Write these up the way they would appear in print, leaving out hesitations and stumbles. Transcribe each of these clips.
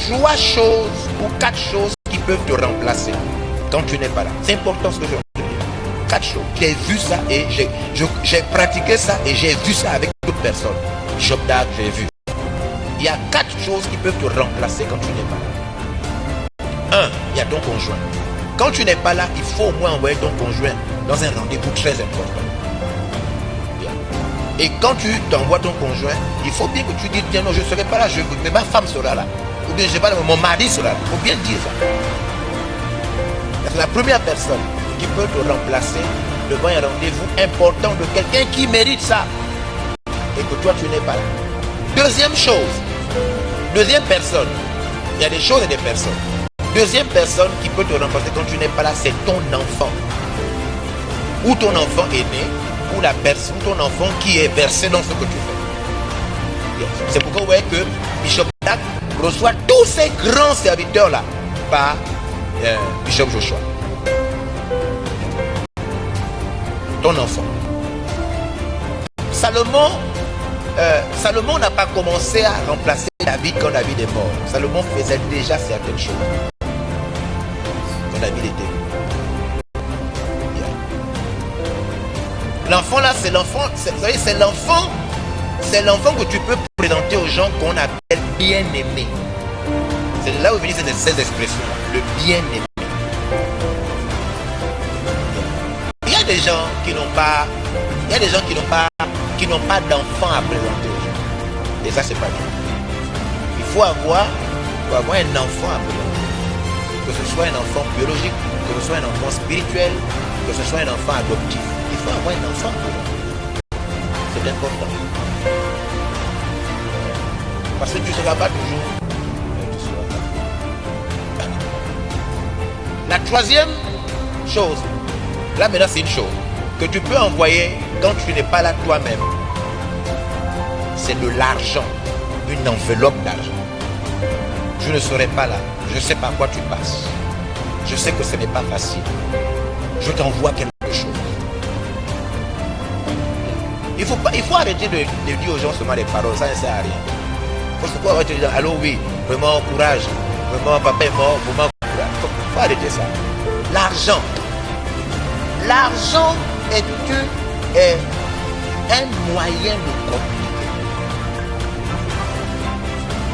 3 choses ou 4 choses qui peuvent te remplacer quand tu n'es pas là. C'est important ce que je veux te dire. 4 choses. J'ai vu ça et j'ai pratiqué ça et j'ai vu ça avec d'autres personnes. Job d'Arc, j'ai vu. Il y a 4 choses qui peuvent te remplacer quand tu n'es pas là. 1, il y a ton conjoint. Quand tu n'es pas là, il faut au moins envoyer ton conjoint dans un rendez-vous très important. Bien. Et quand tu t'envoies ton conjoint, il faut bien que tu dises, tiens non, je ne serai pas là, mais ma femme sera là. Ou bien je sais pas, mon mari sera là. Il faut bien dire ça. C'est la première personne qui peut te remplacer devant un rendez-vous important de quelqu'un qui mérite ça. Et que toi, tu n'es pas là. Deuxième chose, deuxième personne, il y a des choses et des personnes. Deuxième personne qui peut te remplacer quand tu n'es pas là, c'est ton enfant. Ou ton enfant est né, ou la personne, ton enfant qui est versé dans ce que tu fais. C'est pourquoi vous voyez que Bishop Dag reçoit tous ces grands serviteurs-là par Bishop Joshua. Ton enfant. Salomon n'a pas commencé à remplacer David quand David est mort. Salomon faisait déjà certaines choses quand David était mort. L'enfant là, c'est l'enfant, c'est l'enfant que tu peux présenter aux gens qu'on appelle bien-aimé. C'est là où viennent ces expressions-là, le bien-aimé. Il y a des gens qui n'ont pas, d'enfants à présenter aux gens. Et ça, c'est pas bien. Il faut avoir un enfant à présenter. Que ce soit un enfant biologique, que ce soit un enfant spirituel, que ce soit un enfant adoptif. Il faut avoir un enfant à présenter. C'est important. Parce que tu ne seras pas toujours. La troisième chose, là maintenant c'est une chose que tu peux envoyer quand tu n'es pas là toi-même. C'est de l'argent, une enveloppe d'argent. Je ne serai pas là, je sais par quoi tu passes. Je sais que ce n'est pas facile. Je t'envoie quelque chose. Il faut arrêter de dire aux gens seulement les paroles, ça ne sert à rien. Il faut arrêter de dire, allô oui, vraiment courage, vraiment papa est mort, vraiment courage. Il faut arrêter ça. L'argent. L'argent est un moyen de communiquer.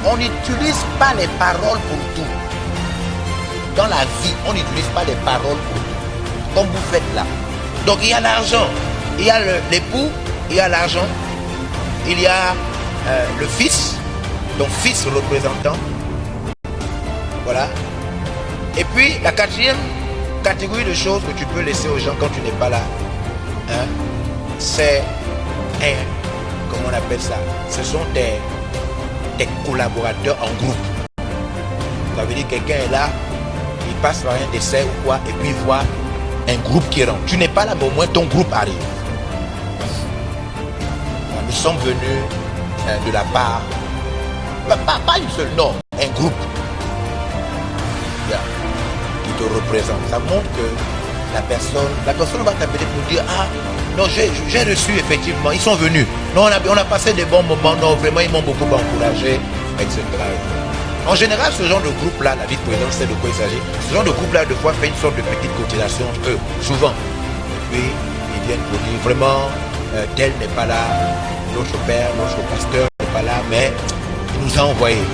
On n'utilise pas les paroles pour tout. Dans la vie, on n'utilise pas les paroles pour tout. Comme vous faites là. Donc il y a l'argent, il y a l'époux, il y a l'argent, il y a le fils, donc fils représentant. Voilà. Et puis la quatrième catégorie de choses que tu peux laisser aux gens quand tu n'es pas là, hein, c'est comment on appelle ça? Ce sont tes collaborateurs en groupe. Ça veut dire que quelqu'un est là, il passe par un décès ou quoi, et puis il voit un groupe qui rentre. Tu n'es pas là, mais au moins ton groupe arrive. Nous sommes venus de la part, pas une seule, non, un groupe qui te représente. Ça montre que la personne va t'appeler pour dire, ah, non, j'ai reçu effectivement, ils sont venus. Non, on a passé des bons moments, non, vraiment, ils m'ont beaucoup encouragé, etc. En général, ce genre de groupe-là, la vie de président sait de quoi il s'agit. Ce genre de groupe-là, de fois, fait une sorte de petite cotisation entre eux, souvent. Et puis, ils viennent pour dire, vraiment, tel n'est pas là, notre père, notre pasteur n'est pas là, mais il nous a envoyé.